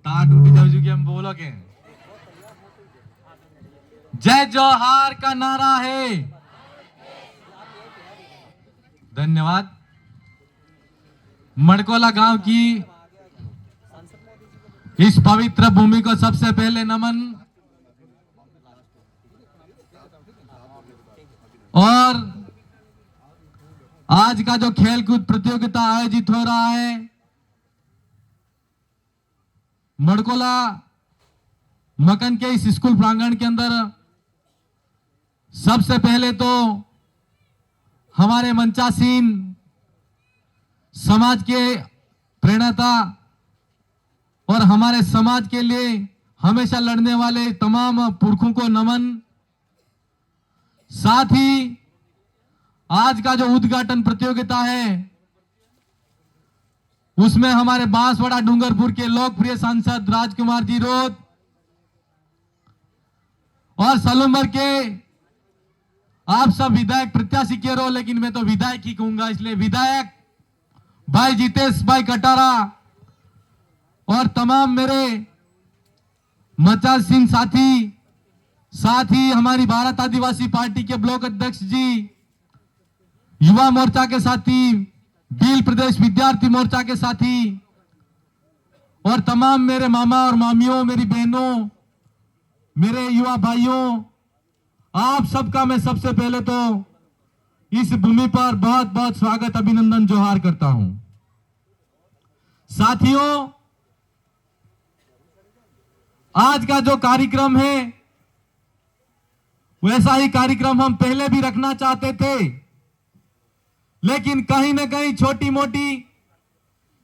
ताट उठी जाओ कि हम बोलो के जय जोहार का नारा है। धन्यवाद। मड़कोला गांव की इस पवित्र भूमि को सबसे पहले नमन। और आज का जो खेलकूद प्रतियोगिता आयोजित हो रहा है मड़कोला मकन के इस स्कूल प्रांगण के अंदर, सबसे पहले तो हमारे मंचासीन समाज के प्रेरणाता और हमारे समाज के लिए हमेशा लड़ने वाले तमाम पुरखों को नमन। साथ ही आज का जो उद्घाटन प्रतियोगिता है उसमें हमारे बांसवाड़ा डूंगरपुर के लोकप्रिय सांसद राजकुमार जी रोत और सलूमर के आप सब विधायक प्रत्याशी कह रहे हो, लेकिन मैं तो विधायक ही कहूंगा, इसलिए विधायक भाई जितेश भाई कटारा और तमाम मेरे मचासीन साथी, साथ ही हमारी भारत आदिवासी पार्टी के ब्लॉक अध्यक्ष जी, युवा मोर्चा के साथी, भील प्रदेश विद्यार्थी मोर्चा के साथी और तमाम मेरे मामा और मामियों, मेरी बहनों, मेरे युवा भाइयों, आप सबका मैं सबसे पहले तो इस भूमि पर बहुत बहुत स्वागत, अभिनंदन, जोहार करता हूं। साथियों, आज का जो कार्यक्रम है वैसा ही कार्यक्रम हम पहले भी रखना चाहते थे, लेकिन कहीं ना कहीं छोटी मोटी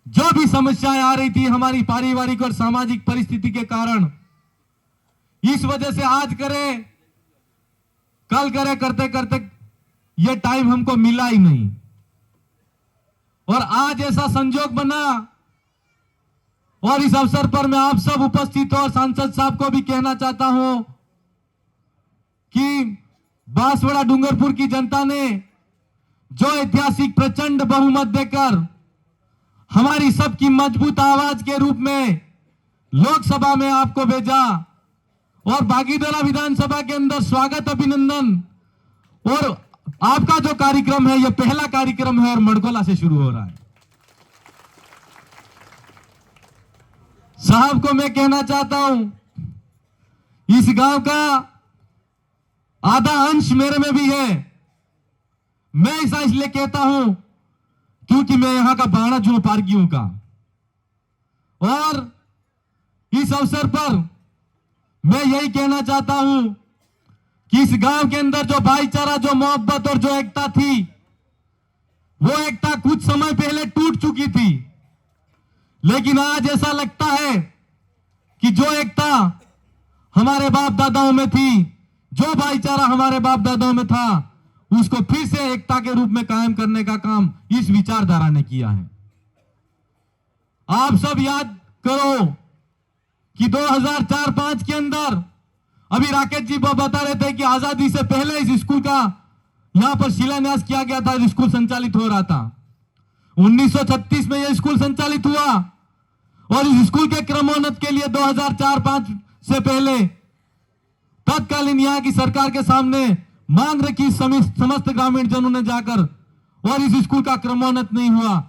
जो भी समस्याएं आ रही थी हमारी पारिवारिक और सामाजिक परिस्थिति के कारण, इस वजह से आज करें कल करें करते करते ये टाइम हमको मिला ही नहीं। और आज ऐसा संजोग बना और इस अवसर पर मैं आप सब उपस्थित और सांसद साहब को भी कहना चाहता हूं कि बांसवाड़ा डूंगरपुर की जनता ने जो ऐतिहासिक प्रचंड बहुमत देकर हमारी सबकी मजबूत आवाज के रूप में लोकसभा में आपको भेजा और बागीदोला विधानसभा के अंदर स्वागत, अभिनंदन। और आपका जो कार्यक्रम है यह पहला कार्यक्रम है और मड़कोला से शुरू हो रहा है। साहब को मैं कहना चाहता हूं, इस गांव का आधा अंश मेरे में भी है। मैं ऐसा इसलिए कहता हूं क्योंकि मैं यहां का बाणा जो पारगियों का, और इस अवसर पर मैं यही कहना चाहता हूं कि इस गांव के अंदर जो भाईचारा, जो मोहब्बत और जो एकता थी, वो एकता कुछ समय पहले टूट चुकी थी, लेकिन आज ऐसा लगता है कि जो एकता हमारे बाप दादाओं में थी, जो भाईचारा हमारे बाप दादाओं में था, उसको फिर से एकता के रूप में कायम करने का काम इस विचारधारा ने किया है। आप सब याद करो कि 2004-05 के अंदर, अभी राकेश जी बता रहे थे कि आजादी से पहले इस स्कूल का यहां पर शिलान्यास किया गया था, स्कूल संचालित हो रहा था। 1936 में यह स्कूल संचालित हुआ और इस स्कूल के क्रमोन्नत के लिए 2004-05 से पहले तत्कालीन यहां की सरकार के सामने मांग रखी समस्त ग्रामीण जनों ने जाकर, और इस स्कूल का क्रमोन्नत नहीं हुआ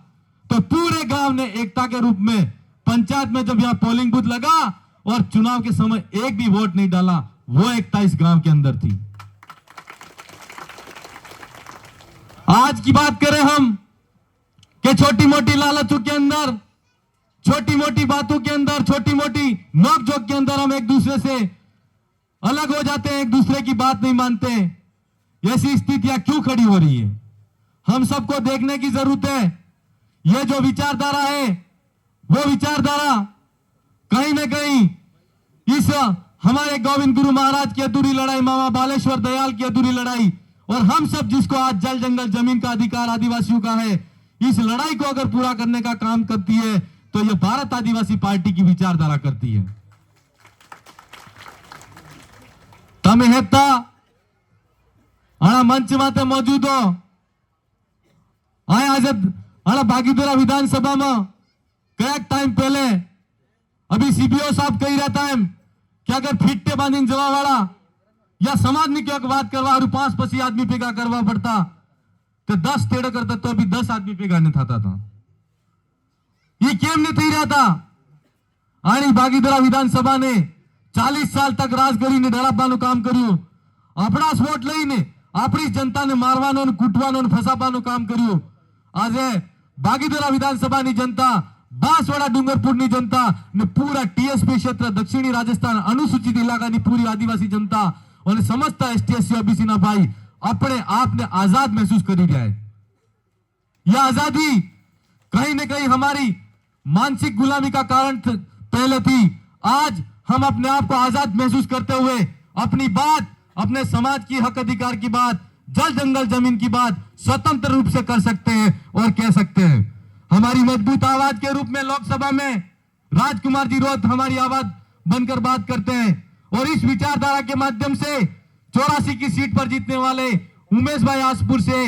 तो पूरे गांव ने एकता के रूप में पंचायत में जब यहां पोलिंग बूथ लगा और चुनाव के समय एक भी वोट नहीं डाला, वो एकता इस गांव के अंदर थी। आज की बात करें हम कि छोटी मोटी लालचों के अंदर, छोटी मोटी बातों के अंदर, छोटी मोटी नोकझोंक के अंदर हम एक दूसरे से अलग हो जाते हैं, एक दूसरे की बात नहीं मानते। ऐसी स्थितियां क्यों खड़ी हो रही है, हम सबको देखने की जरूरत है। यह जो विचारधारा है वो विचारधारा कहीं ना कहीं इस हमारे गोविंद गुरु महाराज की अधूरी लड़ाई, मामा बालेश्वर दयाल की अधूरी लड़ाई, और हम सब जिसको आज जल जंगल जमीन का अधिकार आदिवासियों का है, इस लड़ाई को अगर पूरा करने का काम करती है तो यह भारत आदिवासी पार्टी की विचारधारा करती है। તમે હેતા मंच माते मौजूद हो आज बागीदोला विधानसभा में कई टाइम पहले अभी सीबीओ साहब कही रहता है कि अगर फिट्टे बांधी जवा वाला या समाज में क्या बात करवा और 5 पसी आदमी पेगा करवा पड़ता तो 10 तेड़ करता तो अभी 10 आदमी पेगा नहीं था ये केम नहीं थी रहा था। आणि भागीदारा विधानसभा ने 40 साल तक राज કરીને ડરાવવાનું કામ કર્યું, આપણા વોટ લઈને આપણી જનતાને મારવાનો અને કૂટવાનો અને ફસાવવાનું કામ કર્યું। આજે ભાગીદારા વિધાનસભાની जनता, बांसवाड़ा डूंगरपुरनी जनता ने पूरा टीएसपी क्षेत्र दक्षिणी राजस्थान अनुसूचित इलाकानी पूरी आदिवासी जनता और समस्त एसटी एससी ओबीसी ना भाई अपने आप ने आजाद महसूस करी रहा है। यह आजादी कहीं न कहीं हमारी मानसिक गुलामी का कारण पहले थी। आज हम अपने आप को आजाद महसूस करते हुए अपनी बात, अपने समाज की हक अधिकार की बात, जल जंगल जमीन की बात स्वतंत्र रूप से कर सकते हैं और कह सकते हैं। हमारी मजबूत आवाज के रूप में लोकसभा में राजकुमार जी रोत हमारी आवाज बनकर बात करते हैं और इस विचारधारा के माध्यम से 84 की सीट पर जीतने वाले उमेश भाई आसपुर से,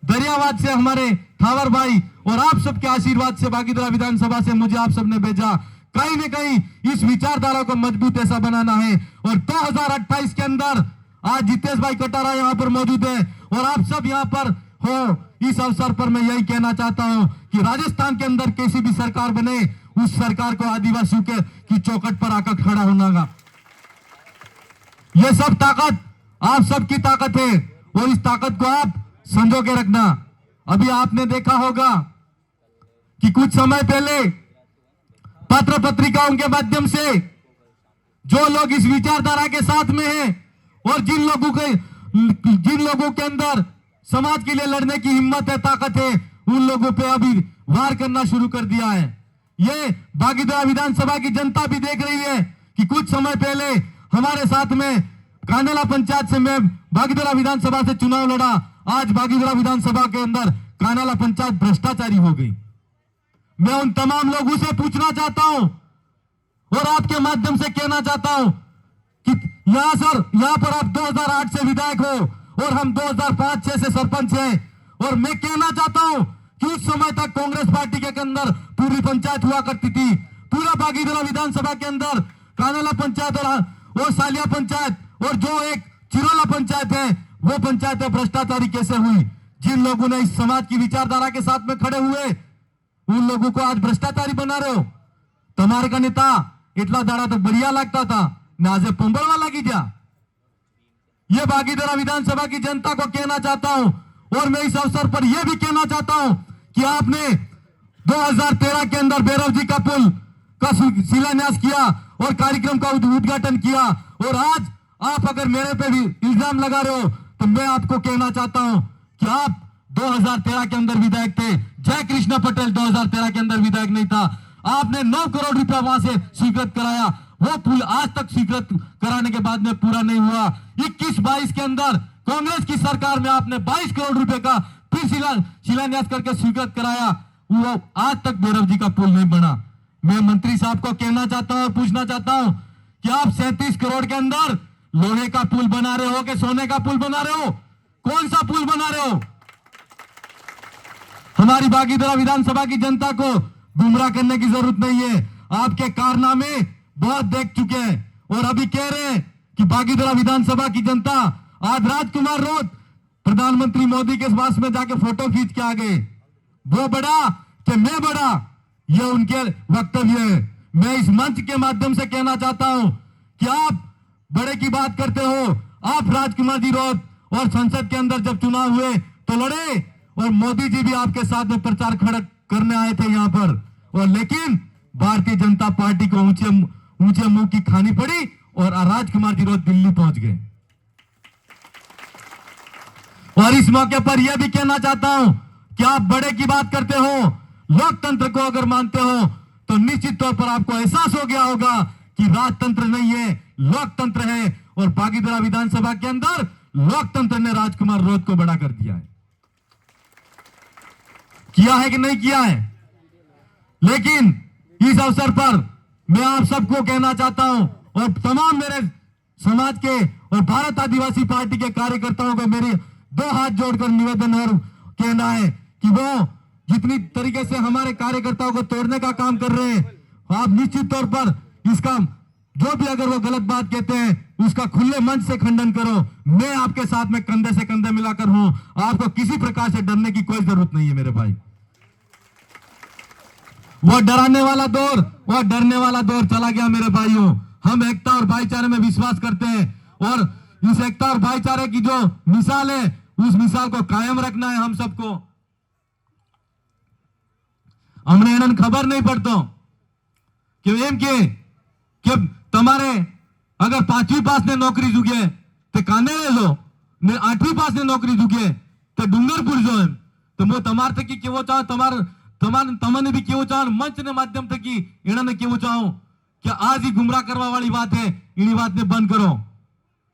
दरियावाद से हमारे थावर भाई और आप सबके आशीर्वाद से भागीदारा विधानसभा से मुझे आप सबने भेजा। कहीं न कहीं इस विचारधारा को मजबूत ऐसा बनाना है और 2028 के अंदर आज जितेश भाई कटारा यहाँ पर मौजूद है और आप सब यहाँ पर हो। इस अवसर पर मैं यही कहना चाहता हूं कि राजस्थान के अंदर कैसी भी सरकार बने उस सरकार को आदिवासियों के की चौखट पर आकर खड़ा होना। यह सब ताकत आप सबकी ताकत है और इस ताकत को आप संजो के रखना। अभी आपने देखा होगा कि कुछ समय पहले पत्र पत्रिकाओं के माध्यम से जो लोग इस विचारधारा के साथ में हैं और जिन लोगों के अंदर समाज के लिए लड़ने की हिम्मत है, ताकत है, उन लोगों पे अभी वार करना शुरू कर दिया है। ये भागीदारा विधानसभा की जनता भी देख रही है कि कुछ समय पहले हमारे साथ में कांडला पंचायत से मैं भागीदारा विधानसभा से चुनाव लड़ा। आज भागीदारा विधानसभा के अंदर कांडला पंचायत भ्रष्टाचारी हो गई। मैं उन तमाम लोगों से पूछना चाहता हूं और आपके माध्यम से कहना चाहता हूं कि यहां पर आप 2008 से विधायक हो और हम 2005-6 से सरपंच हैं और मैं कहना चाहता हूं कि उस समय तक कांग्रेस पार्टी के अंदर पूरी पंचायत हुआ करती थी। पूरा भागीदारा विधानसभा के अंदर कांडला पंचायत और सालिया पंचायत और जो एक चिरोला पंचायत है वो पंचायतें भ्रष्टाचारी कैसे हुई। जिन लोगों ने इस समाज की विचारधारा के साथ में खड़े हुए उन लोगों को आज भ्रष्टाचारी बना रहे हो। तुम्हारे का नेता इतना दाड़ा तो बढ़िया लगता था ना, आज पंबड़वा लगी जा। यह भागीदारा विधानसभा की जनता को कहना चाहता हूं और मैं इस अवसर पर यह भी कहना चाहता हूं कि आपने 2013 के अंदर भैरव जी का पुल का शिलान्यास किया और कार्यक्रम का उद्घाटन किया और आज आप अगर मेरे पे भी इल्जाम लगा रहे हो तो मैं आपको कहना चाहता हूं कि आप 2013 के अंदर विधायक थे। जय कृष्ण पटेल 2013 के अंदर विधायक नहीं था। आपने 9 करोड़ रुपया वहां से स्वीकृत कराया, वो पुल आज तक स्वीकृत कराने के बाद में पूरा नहीं हुआ। 21-22 के अंदर कांग्रेस की सरकार में आपने 22 करोड़ रुपए का फिर शिलान्यास करके स्वीकृत कराया, वो आज तक भैरव जी का पुल नहीं बना। मैं मंत्री साहब को कहना चाहता हूं और पूछना चाहता हूं कि आप 37 करोड़ के अंदर लोहे का पुल बना रहे हो कि सोने का पुल बना रहे हो? कौन सा पुल बना रहे हो? हमारी भागीदारा विधानसभा की जनता को गुमराह करने की जरूरत नहीं है। आपके कारनामे बहुत देख चुके हैं और अभी कह रहे हैं कि भागीदारा विधानसभा की जनता आज राजकुमार रोत प्रधानमंत्री मोदी के पास में जाके फोटो खींच के आ गए। वो बड़ा कि मैं बड़ा, ये उनके वक्तव्य है। मैं इस मंच के माध्यम से कहना चाहता हूं कि आप बड़े की बात करते हो। आप राजकुमार जी रोत और संसद के अंदर जब चुनाव हुए तो लड़े और मोदी जी भी आपके साथ में प्रचार खड़ा करने आए थे यहां पर, और लेकिन भारतीय जनता पार्टी को ऊंचे मुंह की खानी पड़ी और राजकुमार जी रोत दिल्ली पहुंच गए। और इस मौके पर यह भी कहना चाहता हूं कि आप बड़े की बात करते हो, लोकतंत्र को अगर मानते हो तो निश्चित तौर पर आपको एहसास हो गया होगा कि राजतंत्र नहीं है, लोकतंत्र है। और भागीदारा विधानसभा के अंदर लोकतंत्र ने राजकुमार रोत को बड़ा कर दिया है। किया है कि नहीं किया है? लेकिन इस अवसर पर मैं आप सबको कहना चाहता हूं और तमाम मेरे समाज के और भारत आदिवासी पार्टी के कार्यकर्ताओं को मेरे 2 हाथ जोड़कर निवेदन और कहना है कि वो जितनी तरीके से हमारे कार्यकर्ताओं को तोड़ने का काम कर रहे हैं, आप निश्चित तौर पर इसका जो भी अगर वो गलत बात कहते हैं उसका खुले मंच से खंडन करो। मैं आपके साथ में कंधे से कंधे मिलाकर हूं, आपको किसी प्रकार से डरने की कोई जरूरत नहीं है मेरे भाई। वो डराने वाला दौर, वो डरने वाला दौर चला गया मेरे भाइयों। हम एकता और भाईचारे में विश्वास करते हैं और इस एकता और भाईचारे की जो मिसाल है उस मिसाल को कायम रखना है हम सबको। हमने एनन खबर नहीं पड़तो कि एम के તમારે અગર 5મી પાસ ને નોકરી જુગે તે કાને લેજો ને 8મી પાસ ને નોકરી જુગે તે ડુંગરપુર જો એમ તો મો તમાર થકી કેવો ચાહ તમને भी કેવો ચાહ મંચ ને માધ્યમ થકી એનાને કેવો ચાહું કે આજ ही गुमराह करवा वाली बात है, इनी बात ने बंद करो।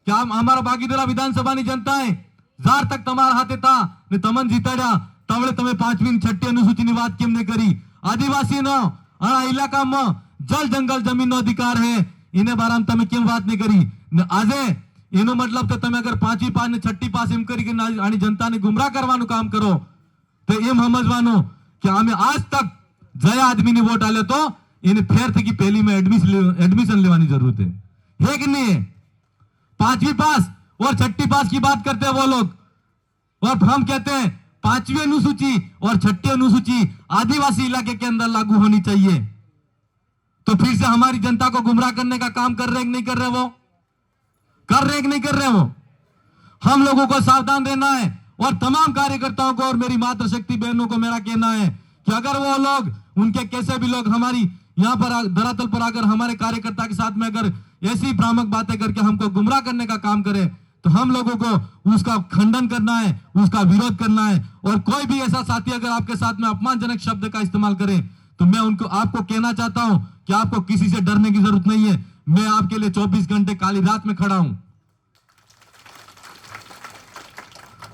क्या हमारा बागीदरा विधानसभा ની जनता है जार तक તમારા હાથે था ને તમન જીતાડ્યા તવળે તમે 5મી 6ઠી અનુસૂચિની વાત કેમ ને કરી? આદિવાસીનો આ ઇલાકામાં જલ જંગલ જમીનનો અધિકાર है, इन्हें बारे में તમે કેમ વાત નહીં કરી? આજે એનો મતલબ કે તમે અગર 5મી પાસ ને 6ઠી પાસ એમ કરી કે આની જનતાને ગુમરાહ કરવાનું કામ કરો તો એમ સમજવાનું કે અમે આજ તક જે આદમીને વોટ આલ્યો તો એને ફેર થકી પહેલી में एडमिशन लेवानी जरूरत है कि नहीं है? 5वीं पास और 6ठी पास की बात करते हैं वो लोग, और हम कहते हैं 5वीं अनुसूची और 6ठी अनुसूची आदिवासी इलाके के अंदर लागू होनी चाहिए। तो फिर से हमारी जनता को गुमराह करने का काम कर रहे हैं कि नहीं कर रहे? वो कर रहे हैं कि नहीं कर रहे? वो हम लोगों को सावधान रहना है और तमाम कार्यकर्ताओं को और मेरी मातृशक्ति बहनों को मेरा कहना है कि अगर वो लोग उनके कैसे भी लोग हमारी यहाँ पर धरातल पर अगर हमारे कार्यकर्ता के साथ में अगर ऐसी भ्रामक बातें करके हमको गुमराह करने का काम करे तो हम लोगों को उसका खंडन करना है, उसका विरोध करना है। और कोई भी ऐसा साथी अगर आपके साथ में अपमानजनक शब्द का इस्तेमाल करे तो मैं उनको आपको कहना चाहता हूं कि आपको किसी से डरने की जरूरत नहीं है। मैं आपके लिए 24 घंटे काली रात में खड़ा हूं।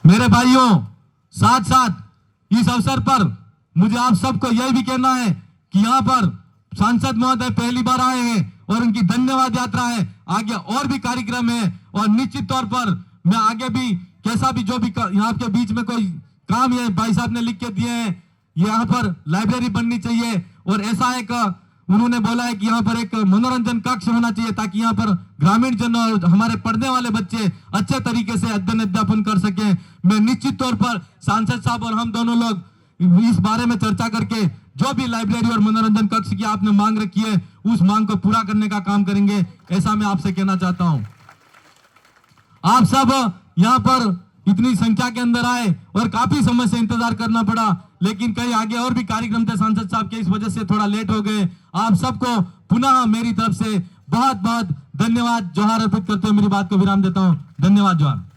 मेरे भाइयों, साथ साथ इस अवसर पर मुझे आप सबको यह भी कहना है कि यहाँ पर सांसद महोदय पहली बार आए हैं और उनकी धन्यवाद यात्रा है। आगे और भी कार्यक्रम है और निश्चित तौर पर मैं आगे भी कैसा भी जो भी यहाँ के बीच में कोई काम है भाई साहब ने लिख के दिए हैं, यहाँ पर लाइब्रेरी बननी चाहिए और ऐसा एक उन्होंने बोला है कि यहाँ पर एक मनोरंजन कक्ष होना चाहिए ताकि यहाँ पर ग्रामीण जन और हमारे पढ़ने वाले बच्चे अच्छे तरीके से अध्ययन अध्यापन कर सके। मैं निश्चित तौर पर सांसद साहब और हम दोनों लोग इस बारे में चर्चा करके जो भी लाइब्रेरी और मनोरंजन कक्ष की आपने मांग रखी है उस मांग को पूरा करने का काम करेंगे, ऐसा मैं आपसे कहना चाहता हूं। आप सब यहाँ पर इतनी संख्या के अंदर आए और काफी समय से इंतजार करना पड़ा, लेकिन कई आगे और भी कार्यक्रम थे सांसद साहब के, इस वजह से थोड़ा लेट हो गए। आप सबको पुनः मेरी तरफ से बहुत बहुत धन्यवाद, जोहार अर्पित करते हुए मेरी बात को विराम देता हूं। धन्यवाद, जोहार।